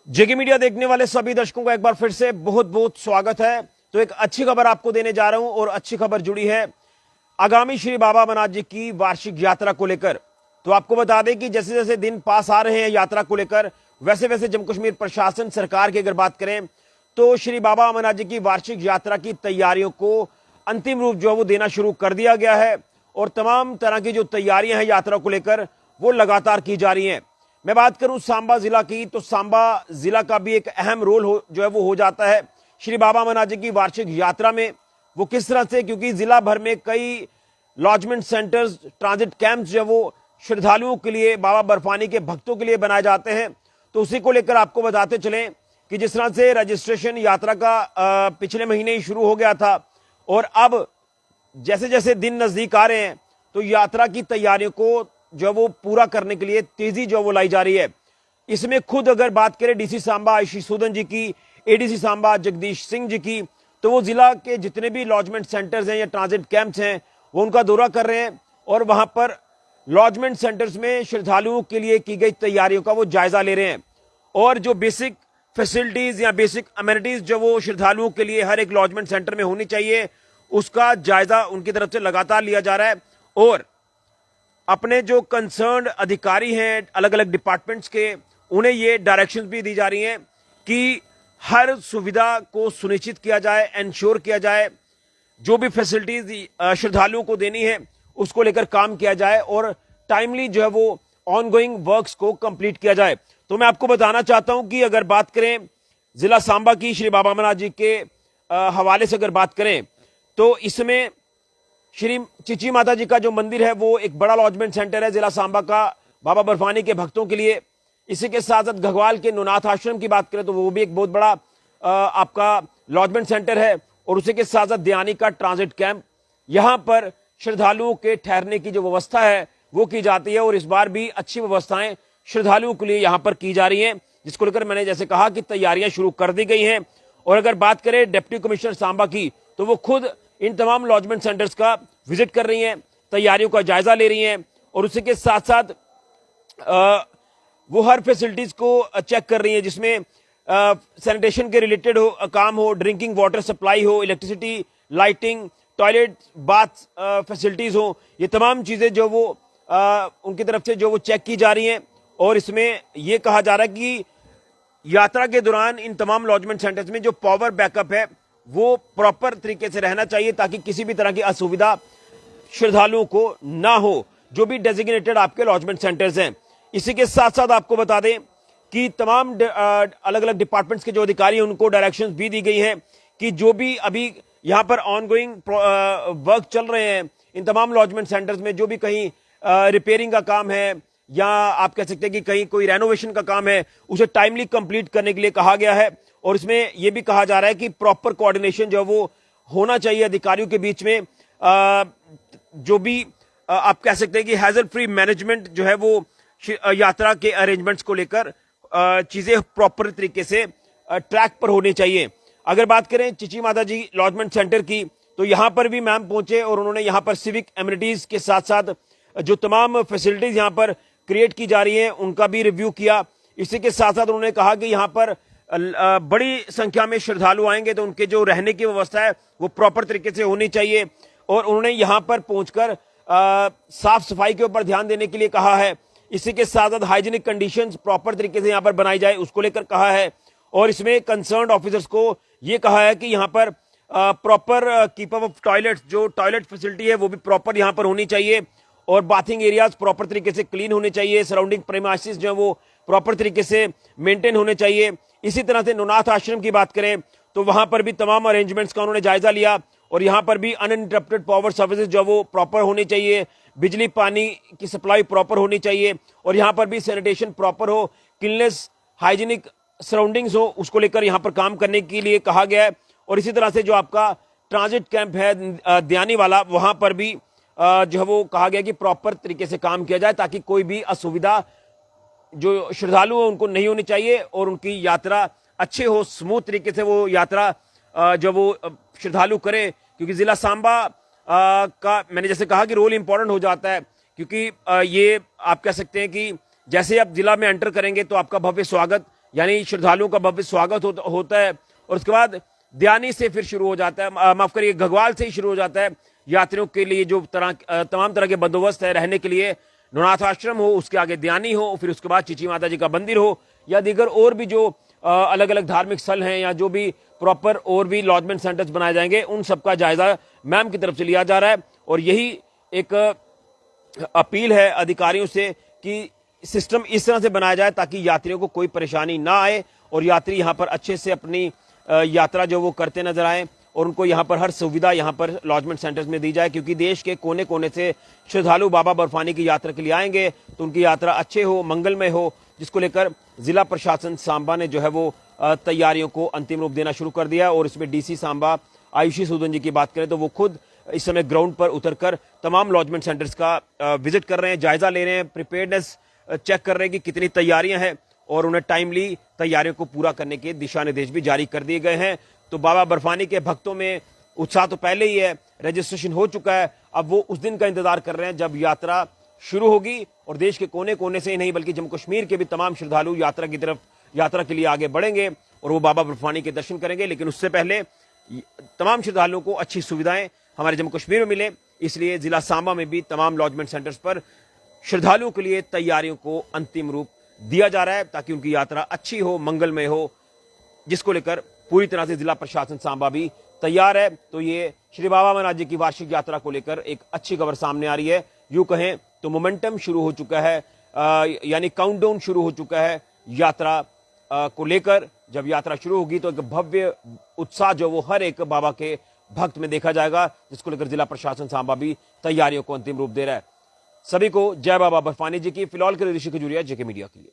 जेके media देखने वाले सभी दर्शकों का एक बार फिर से बहुत बहुत स्वागत है। तो एक अच्छी खबर आपको देने जा रहा हूं और अच्छी खबर जुड़ी है आगामी श्री बाबा अमरनाथ जी की वार्षिक यात्रा को लेकर। तो आपको बता दें कि जैसे जैसे दिन पास आ रहे हैं यात्रा को लेकर, वैसे वैसे जम्मू कश्मीर प्रशासन सरकार की अगर बात करें तो श्री बाबा अमरनाथ जी की वार्षिक यात्रा की तैयारियों को अंतिम रूप जो है वो देना शुरू कर दिया गया है और तमाम तरह की जो तैयारियां हैं यात्रा को लेकर वो लगातार की जा रही हैं। मैं बात करूं सांबा जिला की, तो सांबा जिला का भी एक अहम रोल जो है वो हो जाता है श्री बाबा अमरनाथ जी की वार्षिक यात्रा में। वो किस तरह से, क्योंकि जिला भर में कई लॉजमेंट सेंटर्स, ट्रांजिट कैंप्स जो है वो श्रद्धालुओं के लिए, बाबा बर्फानी के भक्तों के लिए बनाए जाते हैं। तो उसी को लेकर आपको बताते चलें कि जिस तरह से रजिस्ट्रेशन यात्रा का पिछले महीने ही शुरू हो गया था और अब जैसे जैसे दिन नजदीक आ रहे हैं तो यात्रा की तैयारियों को जो वो पूरा करने के लिए तेजी जो वो लाई जा रही है। इसमें खुद अगर बात करें डीसी सांबा आशीष सूदन जी की, एडीसी सांबा जगदीश सिंह जी की, तो वो जिला के जितने भी लॉजमेंट सेंटर्स हैं या ट्रांजिट कैंप्स हैं वो उनका दौरा कर रहे हैं और वहां पर लॉजमेंट सेंटर्स में श्रद्धालुओं के लिए की गई तैयारियों का वो जायजा ले रहे हैं और जो बेसिक फैसिलिटीज या बेसिक अमेनिटीज जो वो श्रद्धालुओं के लिए हर एक लॉजमेंट सेंटर में होनी चाहिए उसका जायजा उनकी तरफ से लगातार लिया जा रहा है। और अपने जो कंसर्न अधिकारी हैं अलग अलग डिपार्टमेंट्स के, उन्हें ये डायरेक्शंस भी दी जा रही हैं कि हर सुविधा को सुनिश्चित किया जाए, एंश्योर किया जाए, जो भी फैसिलिटीज श्रद्धालुओं को देनी है उसको लेकर काम किया जाए और टाइमली जो है वो ऑनगोइंग वर्क्स को कंप्लीट किया जाए। तो मैं आपको बताना चाहता हूं कि अगर बात करें जिला सांबा की श्री बाबा अमरनाथ जी के हवाले से अगर बात करें तो इसमें श्री चिची माता जी का जो मंदिर है वो एक बड़ा लॉजमेंट सेंटर है जिला सांबा का बाबा बर्फानी के भक्तों के लिए। इसी के साथ साथ घगवाल के नुनाथ आश्रम की बात करें तो वो भी एक बहुत बड़ा आपका लॉजमेंट सेंटर है और उसी के साथ साथ दयानी का ट्रांजिट कैंप, यहां पर श्रद्धालुओं के ठहरने की जो व्यवस्था है वो की जाती है और इस बार भी अच्छी व्यवस्थाएं श्रद्धालुओं के लिए यहां पर की जा रही हैं, जिसको लेकर मैंने जैसे कहा कि तैयारियां शुरू कर दी गई हैं। और अगर बात करें डिप्टी कमिश्नर सांबा की तो वो खुद इन तमाम लॉजमेंट सेंटर्स का विजिट कर रही हैं, तैयारियों का जायजा ले रही हैं और उसी के साथ साथ वो हर फैसिलिटीज को चेक कर रही हैं जिसमें सैनिटेशन के रिलेटेड काम हो, ड्रिंकिंग वाटर सप्लाई हो, electricity, lighting, toilet, bath facilities हो, ये तमाम चीजें जो वो उनकी तरफ से जो वो चेक की जा रही हैं। और इसमें यह कहा जा रहा है कि यात्रा के दौरान इन तमाम लॉजमेंट सेंटर्स में जो पावर बैकअप है वो प्रॉपर तरीके से रहना चाहिए ताकि किसी भी तरह की असुविधा श्रद्धालुओं को ना हो, जो भी डेजिग्नेटेड आपके लॉजमेंट सेंटर्स हैं। इसी के साथ साथ आपको बता दें कि तमाम अलग अलग डिपार्टमेंट्स के जो अधिकारी हैं उनको डायरेक्शंस भी दी गई हैं कि जो भी अभी यहां पर ऑनगोइंग वर्क चल रहे हैं इन तमाम लॉजमेंट सेंटर्स में, जो भी कहीं रिपेयरिंग का काम है या आप कह सकते हैं कि कहीं कोई रेनोवेशन का काम है, उसे टाइमली कंप्लीट करने के लिए कहा गया है। और इसमें यह भी कहा जा रहा है कि प्रॉपर कोऑर्डिनेशन जो वो होना चाहिए अधिकारियों के बीच में, जो भी आप कह सकते हैं कि हैजल फ्री मैनेजमेंट जो है वो यात्रा के अरेंजमेंट्स को लेकर चीजें प्रॉपर तरीके से ट्रैक पर होनी चाहिए। अगर बात करें चिची माता जी लॉजमेंट सेंटर की तो यहां पर भी मैम पहुंचे और उन्होंने यहां पर सिविक एमिनिटीज के साथ साथ जो तमाम फैसिलिटीज यहां पर क्रिएट की जा रही हैं उनका भी रिव्यू किया। इसी के साथ साथ उन्होंने कहा कि यहां पर बड़ी संख्या में श्रद्धालु आएंगे तो उनके जो रहने की व्यवस्था है वो प्रॉपर तरीके से होनी चाहिए और उन्होंने यहां पर पहुंचकर साफ सफाई के ऊपर ध्यान देने के लिए कहा है। इसी के साथ साथ हाइजीनिक कंडीशंस प्रॉपर तरीके से यहां पर बनाई जाए उसको लेकर कहा है और इसमें कंसर्न्ड ऑफिसर्स को यह कहा है कि यहां पर proper keep up of toilets, जो टॉयलेट फैसिलिटी है वो भी प्रॉपर यहां पर होनी चाहिए और बाथिंग एरियाज प्रॉपर तरीके से क्लीन होने चाहिए, सराउंडिंग प्रेमाइसिस जो है वो प्रॉपर तरीके से मेंटेन होने चाहिए। इसी तरह से नुनाथ आश्रम की बात करें तो वहां पर भी तमाम अरेंजमेंट्स का उन्होंने जायजा लिया और यहां पर भी अनइंटरप्टेड पावर सर्विसेज जो वो प्रॉपर होनी चाहिए, बिजली पानी की सप्लाई प्रॉपर होनी चाहिए और यहां पर भी सैनिटेशन प्रॉपर हो, क्लीननेस, हाइजीनिक सराउंडिंग्स हो, उसको लेकर यहां पर काम करने के लिए कहा गया है। और इसी तरह से जो आपका ट्रांजिट कैंप है दयानी वाला, वहां पर भी जो है वो कहा गया कि प्रॉपर तरीके से काम किया जाए ताकि कोई भी असुविधा जो श्रद्धालु हो उनको नहीं होनी चाहिए और उनकी यात्रा अच्छे हो, स्मूथ तरीके से वो यात्रा जब वो श्रद्धालु करें, क्योंकि जिला सांबा का मैंने जैसे कहा कि रोल इंपॉर्टेंट हो जाता है क्योंकि ये आप कह सकते हैं कि जैसे आप जिला में एंटर करेंगे तो आपका भव्य स्वागत यानी श्रद्धालुओं का भव्य स्वागत होता है और उसके बाद दयानी से फिर शुरू हो जाता है, माफ करिए घग्वाल से ही शुरू हो जाता है। यात्रियों के लिए जो तमाम तरह के बंदोबस्त है रहने के लिए, नौनाथ आश्रम हो, उसके आगे दयानी हो, फिर उसके बाद चीची माता जी का मंदिर हो या दीगर और भी जो अलग अलग धार्मिक स्थल हैं या जो भी प्रॉपर और भी लॉजमेंट सेंटर्स बनाए जाएंगे, उन सबका जायजा मैम की तरफ से लिया जा रहा है। और यही एक अपील है अधिकारियों से कि सिस्टम इस तरह से बनाया जाए ताकि यात्रियों को कोई परेशानी ना आए और यात्री यहां पर अच्छे से अपनी यात्रा जो वो करते नजर आए और उनको यहां पर हर सुविधा यहां पर लॉजमेंट सेंटर्स में दी जाए, क्योंकि देश के कोने कोने से श्रद्धालु बाबा बर्फानी की यात्रा के लिए आएंगे तो उनकी यात्रा अच्छे हो, मंगलमय हो, जिसको लेकर जिला प्रशासन सांबा ने जो है वो तैयारियों को अंतिम रूप देना शुरू कर दिया। और इसमें डीसी सांबा आयुषी सूदन जी की बात करें तो वो खुद इस समय ग्राउंड पर उतरकर तमाम लॉजमेंट सेंटर्स का विजिट कर रहे हैं, जायजा ले रहे हैं, प्रिपेयर्डनेस चेक कर रहे हैं कि कितनी तैयारियां हैं और उन्हें टाइमली तैयारियों को पूरा करने के दिशा निर्देश भी जारी कर दिए गए हैं। तो बाबा बर्फानी के भक्तों में उत्साह तो पहले ही है, रजिस्ट्रेशन हो चुका है, अब वो उस दिन का इंतजार कर रहे हैं जब यात्रा शुरू होगी और देश के कोने कोने से ही नहीं बल्कि जम्मू कश्मीर के भी तमाम श्रद्धालु यात्रा के लिए आगे बढ़ेंगे और वो बाबा बर्फानी के दर्शन करेंगे। लेकिन उससे पहले तमाम श्रद्धालुओं को अच्छी सुविधाएं हमारे जम्मू कश्मीर में मिले, इसलिए जिला सांबा में भी तमाम लॉजमेंट सेंटर्स पर श्रद्धालुओं के लिए तैयारियों को अंतिम रूप दिया जा रहा है ताकि उनकी यात्रा अच्छी हो, मंगलमय हो, जिसको लेकर पूरी तरह से जिला प्रशासन सांबा भी तैयार है। तो ये श्री बाबा अमरनाथ जी की वार्षिक यात्रा को लेकर एक अच्छी खबर सामने आ रही है। यूं कहें तो मोमेंटम शुरू हो चुका है, यानी काउंटडाउन शुरू हो चुका है यात्रा को लेकर। जब यात्रा शुरू होगी तो एक भव्य उत्साह जो वो हर एक बाबा के भक्त में देखा जाएगा, जिसको लेकर जिला प्रशासन सांबा भी तैयारियों को अंतिम रूप दे रहा है। सभी को जय बाबा बर्फानी जी की। फिलहाल के लिए ऋषि खजूरिया, जेके मीडिया के लिए।